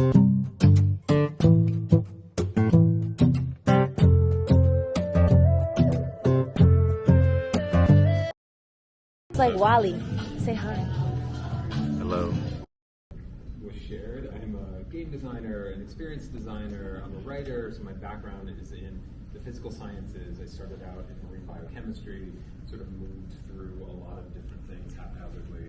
It's like Wally. Say hi. Hello. Was shared. I'm a game designer, an experienced designer. I'm a writer, so my background is in the physical sciences. I started out in marine biochemistry, sort of moved through a lot of different things haphazardly.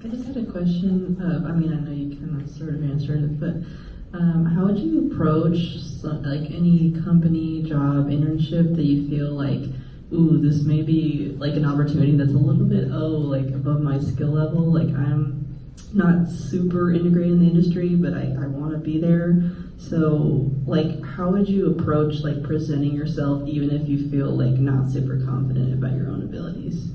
I just had a question. I know you kind of sort of answered it, but how would you approach any company, job, internship that you feel like, ooh, this may be like an opportunity that's a little bit, above my skill level. Like I'm not super integrated in the industry, but I want to be there. So how would you approach presenting yourself even if you feel not super confident about your own abilities?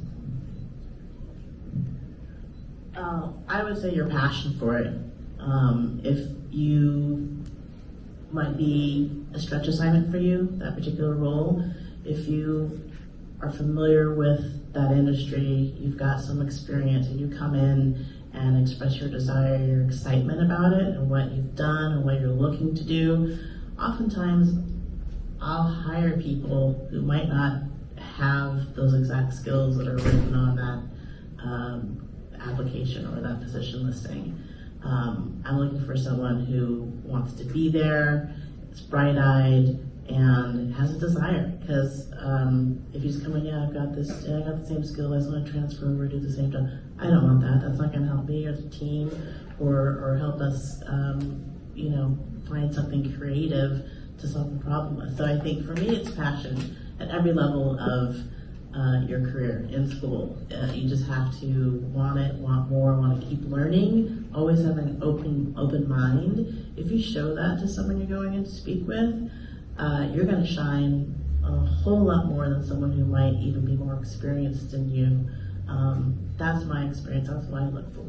I would say your passion for it. If you might be a stretch assignment for you, that particular role, if you are familiar with that industry, you've got some experience, and you come in and express your desire, your excitement about it, and what you've done and what you're looking to do, oftentimes I'll hire people who might not have those exact skills that are written on that application or that position listing. I'm looking for someone who wants to be there, is bright-eyed, and has a desire. Because if you just come in, I got the same skill, I just want to transfer over, do the same job. I don't want that. That's not going to help me or the team, or help us, find something creative to solve the problem with. So I think for me, it's passion at every level of your career in school. You just have to want it, want more, want to keep learning, always have an open mind. If you show that to someone you're going in to speak with, you're going to shine a whole lot more than someone who might even be more experienced than you. That's my experience. That's what I look for.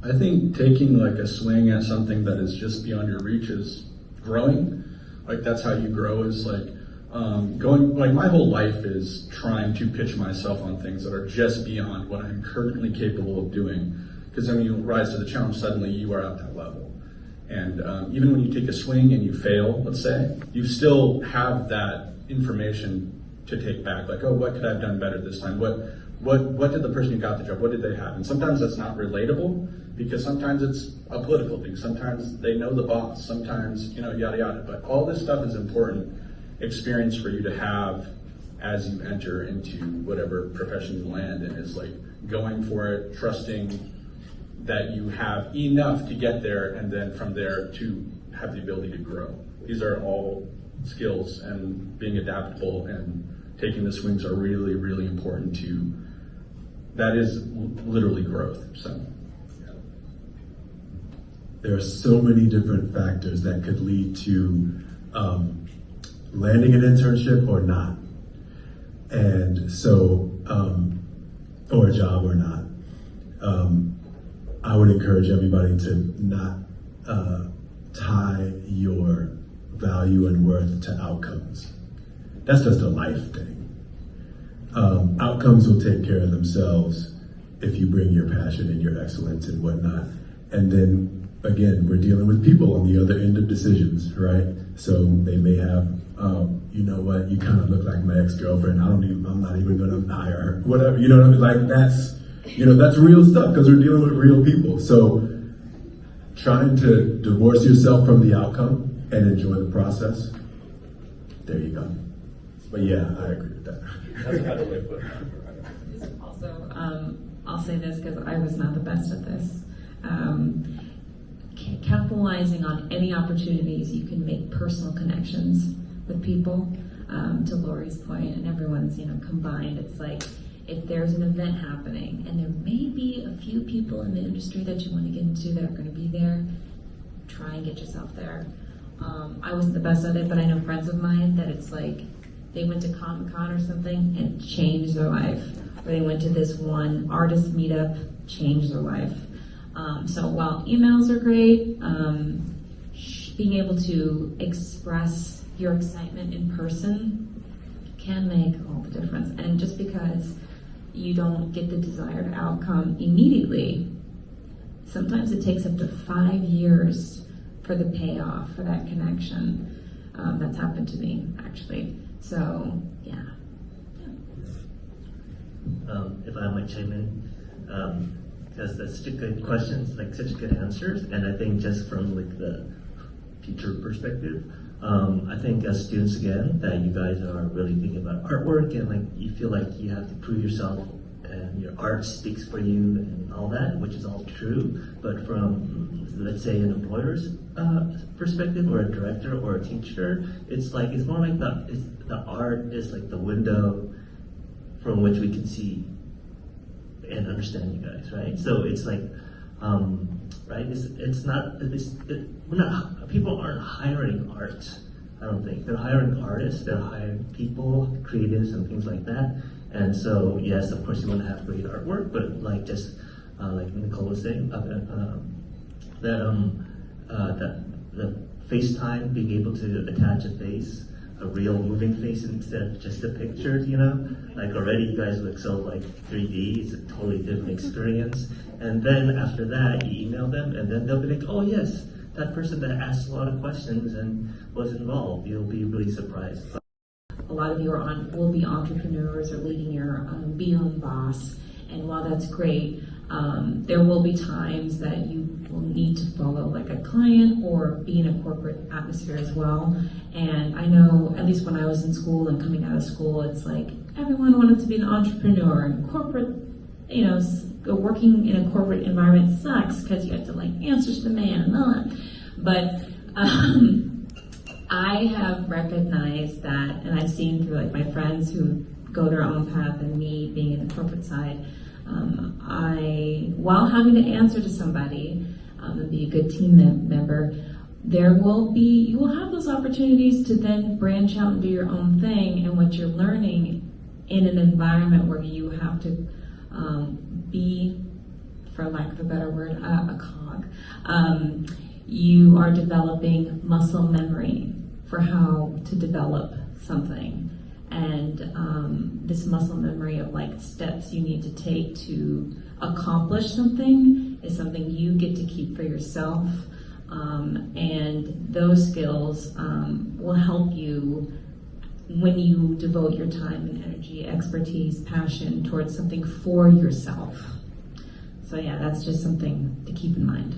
I think taking a swing at something that is just beyond your reach is growing. That's how you grow, is my whole life is trying to pitch myself on things that are just beyond what I'm currently capable of doing. Because when you rise to the challenge, suddenly you are at that level. And even when you take a swing and you fail, let's say, you still have that information to take back. What could I have done better this time? What did the person who got the job, what did they have? And sometimes that's not relatable, because sometimes it's a political thing. Sometimes they know the boss. Sometimes, yada, yada. But all this stuff is important experience for you to have as you enter into whatever profession you land in. Is going for it, trusting that you have enough to get there, and then from there to have the ability to grow. These are all skills, and being adaptable and taking the swings are really, really important to, that is literally growth. So. There are so many different factors that could lead to landing an internship or not. And so, or a job or not. I would encourage everybody to not tie your value and worth to outcomes. That's just a life thing. Outcomes will take care of themselves if you bring your passion and your excellence and whatnot. And then again, we're dealing with people on the other end of decisions, right? So they may have, you know what, you kind of look like my ex-girlfriend. I'm not even gonna hire her, whatever. You know what I mean? That's real stuff, because we're dealing with real people. So trying to divorce yourself from the outcome and enjoy the process. There you go. But yeah, I agree with that. That's a better way to put it. Also, I'll say this because I was not the best at this. capitalizing on any opportunities you can make personal connections with people. To Lori's point, and everyone's combined. It's like if there's an event happening, and there may be a few people in the industry that you want to get into that are going to be there, try and get yourself there. I wasn't the best at it, but I know friends of mine that it's like they went to Comic-Con or something and changed their life. Or they went to this one artist meetup, changed their life. So while emails are great, being able to express your excitement in person can make all the difference. And just because you don't get the desired outcome immediately, sometimes it takes up to 5 years for the payoff, for that connection. That's happened to me, actually. So, yeah. If I might chime in, because that's such a good questions, like such good answers, and I think just from like the teacher perspective, I think as students again, that you guys are really thinking about artwork and like you feel like you have to prove yourself and your art speaks for you and all that, which is all true. But from, let's say, an employer's perspective or a director or a teacher, it's more like the art is like the window from which we can see and understand you guys, right? So it's like, right? People aren't hiring art. I don't think they're hiring artists. They're hiring people, creatives, and things like that. And so, yes, of course, you want to have great artwork, but like just like Nicole was saying, that the FaceTime, being able to attach a face, a real moving face instead of just a picture, like already you guys look so like 3D. It's a totally different experience. And then after that, you email them, and then they'll be like, oh yes, that person that asked a lot of questions and was involved. You'll be really surprised. A lot of you will be entrepreneurs or leading be your own boss. And while that's great, there will be times that you will need to follow like a client or be in a corporate atmosphere as well. And I know, at least when I was in school and coming out of school, it's like everyone wanted to be an entrepreneur, and corporate, working in a corporate environment sucks because you have to like answer to the man and all that. But I have recognized that, and I've seen through like my friends who go their own path and me being in the corporate side, while having to answer to somebody and be a good team member, you will have those opportunities to then branch out and do your own thing. And what you're learning in an environment where you have to be, for lack of a better word, a cog, you are developing muscle memory for how to develop something. And this muscle memory of like steps you need to take to accomplish something is something you get to keep for yourself. And those skills will help you when you devote your time and energy, expertise, passion towards something for yourself. So yeah, that's just something to keep in mind.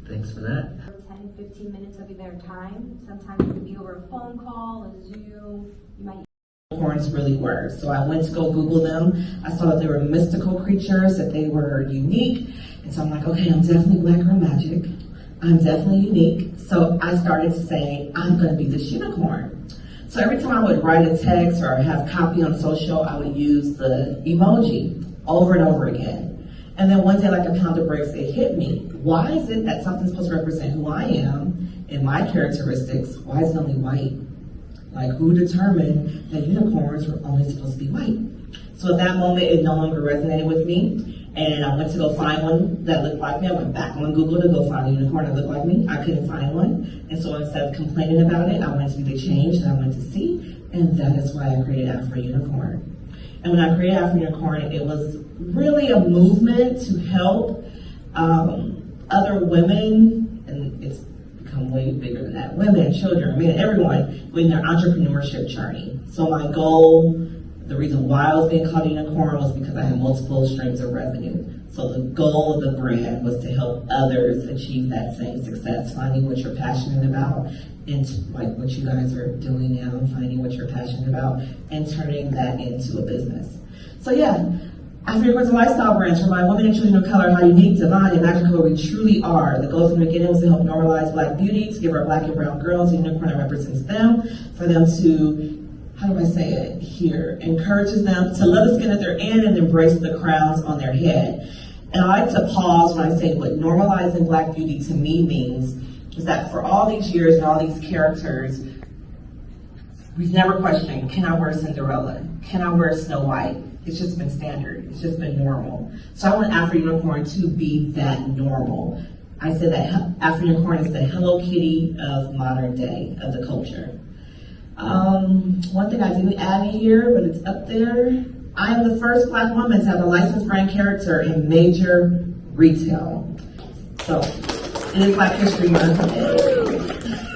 Thanks for that. 10, 15 minutes of their time. Sometimes it could be over a phone call, a Zoom. You might. Unicorns really were. So I went to go Google them. I saw that they were mystical creatures, that they were unique. And so I'm like, okay, I'm definitely black girl magic. I'm definitely unique. So I started to say, I'm going to be this unicorn. So every time I would write a text or have copy on social, I would use the emoji over and over again. And then one day, like a pound of bricks, it hit me. Why is it that something's supposed to represent who I am and my characteristics? Why is it only white? Like, who determined that unicorns were only supposed to be white? So at that moment, it no longer resonated with me. And I went to go find one that looked like me. I went back on Google to go find a unicorn that looked like me. I couldn't find one. And so instead of complaining about it, I wanted to be the change that I wanted to see. And that is why I created Afro Unicorn. And when I created Afro Unicorn, it was really a movement to help other women, and it's become way bigger than that, women, children, men, everyone, in their entrepreneurship journey. So my goal, the reason why I was being called a unicorn was because I had multiple streams of revenue. So the goal of the brand was to help others achieve that same success, finding what you're passionate about, and like what you guys are doing now, finding what you're passionate about, and turning that into a business. So yeah, After Unicorns, a lifestyle brand to remind women and children of color how unique, divine, and magical we truly are. The goal from the beginning was to help normalize Black beauty, to give our Black and brown girls a unicorn that represents them, for them to, how do I say it here, encourages them to love the skin that they're in and embrace the crowns on their head. And I like to pause when I say what normalizing Black beauty to me means is that for all these years and all these characters, we've never questioned, can I wear Cinderella? Can I wear Snow White? It's just been standard. It's just been normal. So I want Afro Unicorn to be that normal. I said that Afro Unicorn is the Hello Kitty of modern day, of the culture. One thing I didn't add here, but it's up there. I am the first Black woman to have a licensed brand character in major retail. So it is Black History Month.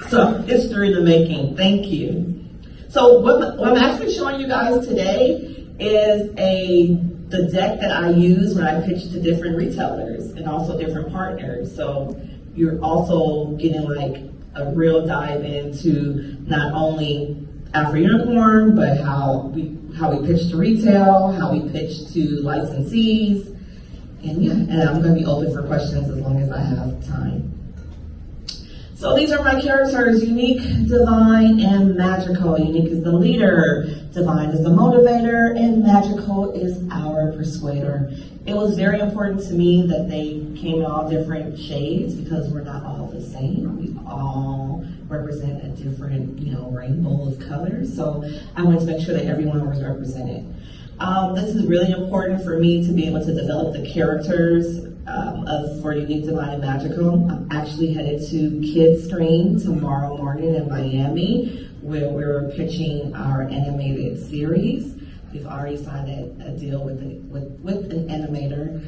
So history in the making. Thank you. So what I'm actually showing you guys today is the deck that I use when I pitch to different retailers and also different partners. So you're also getting like a real dive into not only Afro Unicorn, but how we pitch to retail, how we pitch to licensees, and yeah, and I'm going to be open for questions as long as I have time. So these are my characters: unique, divine, and magical. Unique is the leader, divine is the motivator, and magical is our persuader. It was very important to me that they came in all different shades because we're not all the same. We all represent a different, rainbow of colors. So I wanted to make sure that everyone was represented. This is really important for me to be able to develop the characters for Unique, Divine, and Magical. I'm actually headed to Kids Screen tomorrow morning in Miami, where we're pitching our animated series. We've already signed a deal with an animator,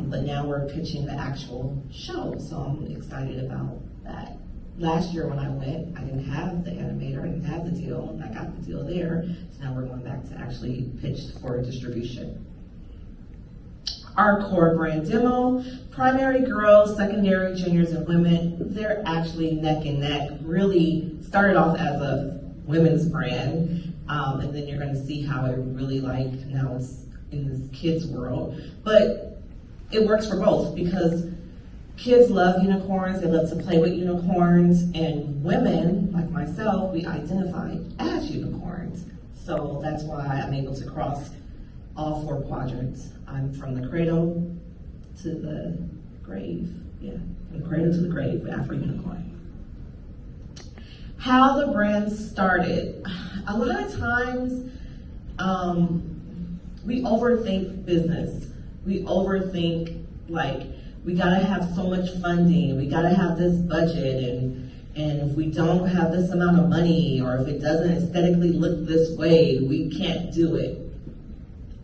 but now we're pitching the actual show, so I'm excited about that. Last year when I went, I didn't have the animator, I didn't have the deal, and I got the deal there, so now we're going back to actually pitch for distribution. Our core brand demo, primary girls, secondary juniors, and women, they're actually neck and neck. Really started off as a women's brand, and then you're going to see how it really now it's in this kids world. But it works for both because kids love unicorns, they love to play with unicorns, and women, like myself, we identify as unicorns. So that's why I'm able to cross all 4 quadrants. I'm from the cradle to the grave. Yeah, from the cradle to the grave with Afro Unicorn. How the brand started. A lot of times, we overthink business. We overthink, we gotta have so much funding, we gotta have this budget, and if we don't have this amount of money, or if it doesn't aesthetically look this way, we can't do it.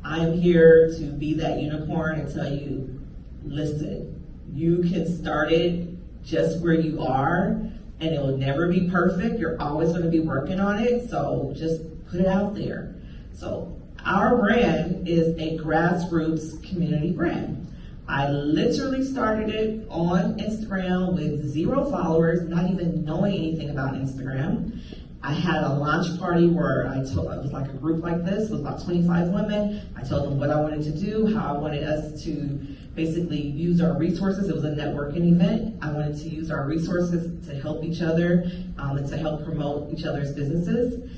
I'm here to be that unicorn and tell you, listen, you can start it just where you are, and it will never be perfect. You're always going to be working on it, so just put it out there. So our brand is a grassroots community brand. I literally started it on Instagram with 0 followers, not even knowing anything about Instagram. I had a launch party where it was like a group like this with about 25 women. I told them what I wanted to do, how I wanted us to basically use our resources. It was a networking event. I wanted to use our resources to help each other and to help promote each other's businesses.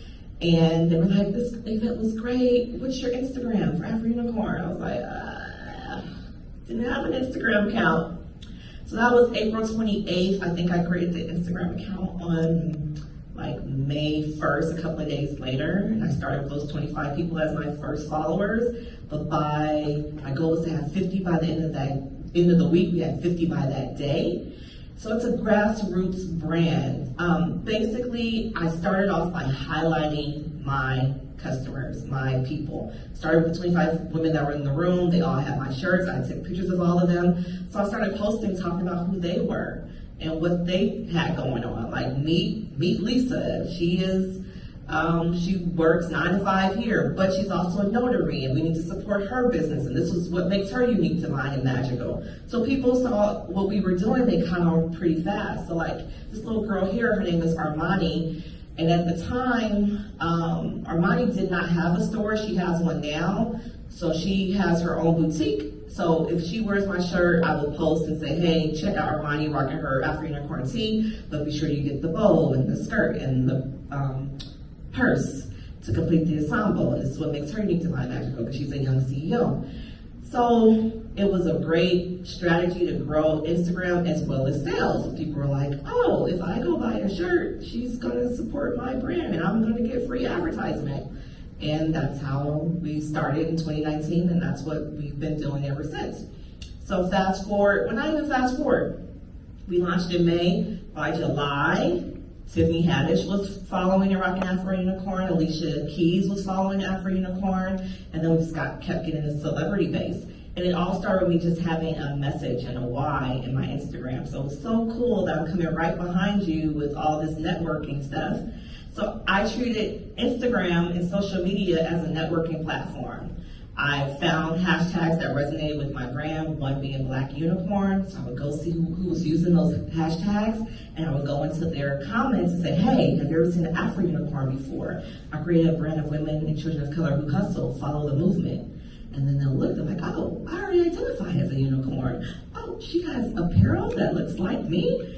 And they were like, this event was great. What's your Instagram for Afro Unicorn? I was like, didn't have an Instagram account. So that was April 28th. I think I created the Instagram account on May 1st, a couple of days later, and I started with those 25 people as my first followers. But my goal was to have 50 by the end of the week. We had 50 by that day. So it's a grassroots brand. Basically, I started off by highlighting my customers, my people. Started with 25 women that were in the room. They all had my shirts. I took pictures of all of them. So I started posting, talking about who they were and what they had going on. Like meet Lisa. She works 9 to 5 here, but she's also a notary, and we need to support her business. And this was what makes her unique, divine, and magical. So people saw what we were doing. They caught on pretty fast. So this little girl here, her name is Armani. And at the time, Armani did not have a store. She has one now. So she has her own boutique. So if she wears my shirt, I will post and say, hey, check out Armani rocking her Afro-Unicorn tee, but be sure you get the bow and the skirt and the purse to complete the ensemble. And this is what makes her unique, divine, magical, because she's a young CEO. So it was a great strategy to grow Instagram as well as sales. People were like, oh, if I go buy a shirt, she's gonna support my brand and I'm gonna get free advertisement. And that's how we started in 2019, and that's what we've been doing ever since. So fast forward, well, not even fast forward. We launched in May. By July, Tiffany Haddish was following and rocking Afro-Unicorn. Alicia Keys was following Afro-Unicorn. And then we just kept getting a celebrity base. And it all started with me just having a message and a why in my Instagram. So it was so cool that I'm coming right behind you with all this networking stuff. So I treated Instagram and social media as a networking platform. I found hashtags that resonated with my brand, one being Black Unicorn. So I would go see who was using those hashtags, and I would go into their comments and say, hey, have you ever seen an Afro-Unicorn before? I created a brand of women and children of color who hustle, follow the movement. And then they'll look, they're like, oh, I already identify as a unicorn. Oh, she has apparel that looks like me.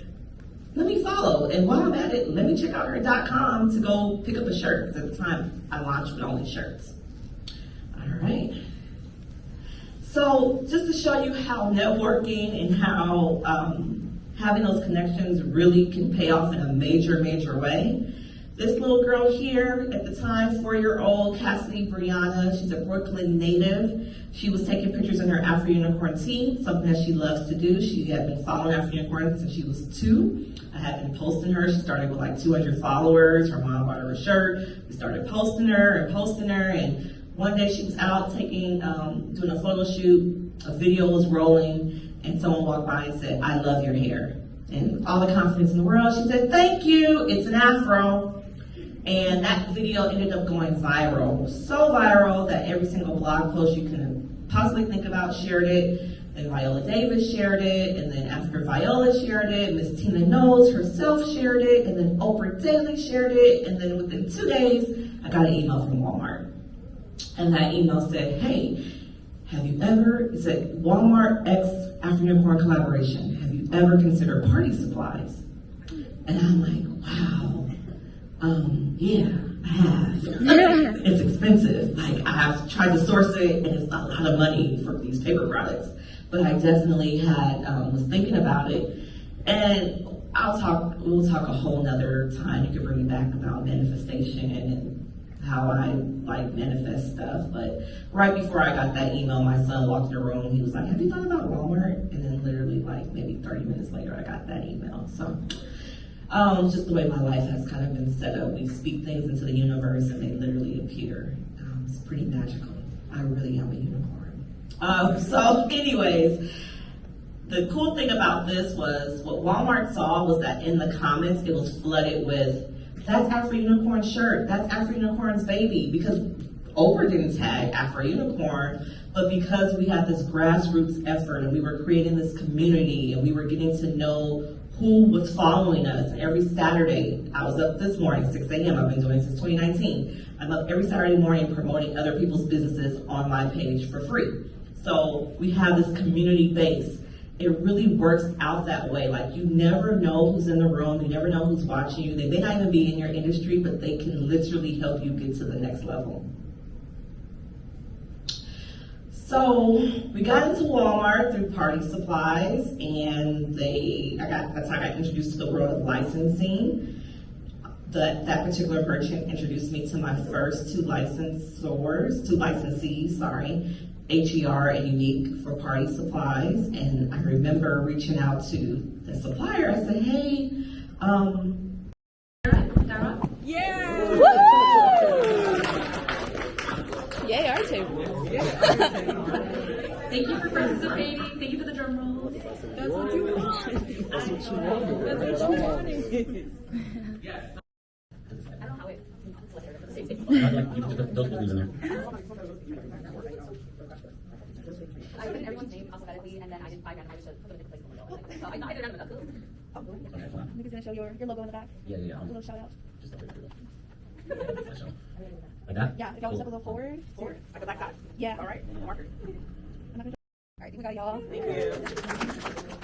Let me follow, and while I'm at it, let me check out her .com to go pick up a shirt, because at the time, I launched with only shirts. All right. So just to show you how networking and how having those connections really can pay off in a major, major way. This little girl here, at the time, 4-year-old Cassidy Brianna, she's a Brooklyn native. She was taking pictures in her Afro-Unicorn tee, something that she loves to do. She had been following Afro-Unicorn since she was 2. I had been posting her. She started with like 200 followers. Her mom bought her a shirt. We started posting her, and one day she was out taking, doing a photo shoot, a video was rolling, and someone walked by and said, I love your hair. And with all the confidence in the world, she said, thank you, it's an afro. And that video ended up going viral. So viral that every single blog post you can possibly think about shared it. And Viola Davis shared it, and then after Viola shared it, Miss Tina Knowles herself shared it, and then Oprah Daily shared it, and then within 2 days, I got an email from Walmart. And that email said, hey, have you ever, it said Walmart X Afro-Unicorn collaboration, have you ever considered party supplies? And I'm like, wow, yeah, I have. It's expensive. Like, I have tried to source it, and it's a lot of money for these paper products. But I definitely had, was thinking about it. And we'll talk a whole nother time. You can bring me back about manifestation and how I like manifest stuff. But right before I got that email, my son walked in the room and he was like, have you thought about Walmart? And then literally like maybe 30 minutes later, I got that email. So just the way my life has kind of been set up. We speak things into the universe and they literally appear. It's pretty magical. I really am a unicorn. So anyways, the cool thing about this was what Walmart saw was that in the comments, it was flooded with, that's Afro-Unicorn's shirt, that's Afro-Unicorn's baby, because Oprah didn't tag Afro-Unicorn, but because we had this grassroots effort and we were creating this community and we were getting to know who was following us. Every Saturday, I was up this morning, 6 a.m. I've been doing it since 2019. I'm up every Saturday morning promoting other people's businesses on my page for free. So we have this community base. It really works out that way. Like, you never know who's in the room, you never know who's watching you. They may not even be in your industry, but they can literally help you get to the next level. So we got into Walmart through party supplies, and that's how I got introduced to the world of licensing. That particular merchant introduced me to my first two licensees, HER and Unique for party supplies. And I remember reaching out to the supplier. I said, hey, Yeah! Yay, our table. Thank you for participating. Thank you for the drum rolls. That's what you wanted. That's what you wanted. That's what you wanted. I don't know how it. Don't believe in there. I put in everyone's name alphabetically, and then I randomized to put them in different places on the middle. So I did random. Nigga's gonna show your logo in the back. Yeah. A little shout out. Just Like that? Yeah, if y'all step a little forward. Like a black dot. Yeah. All right, marker. All right, we got y'all. Thank you.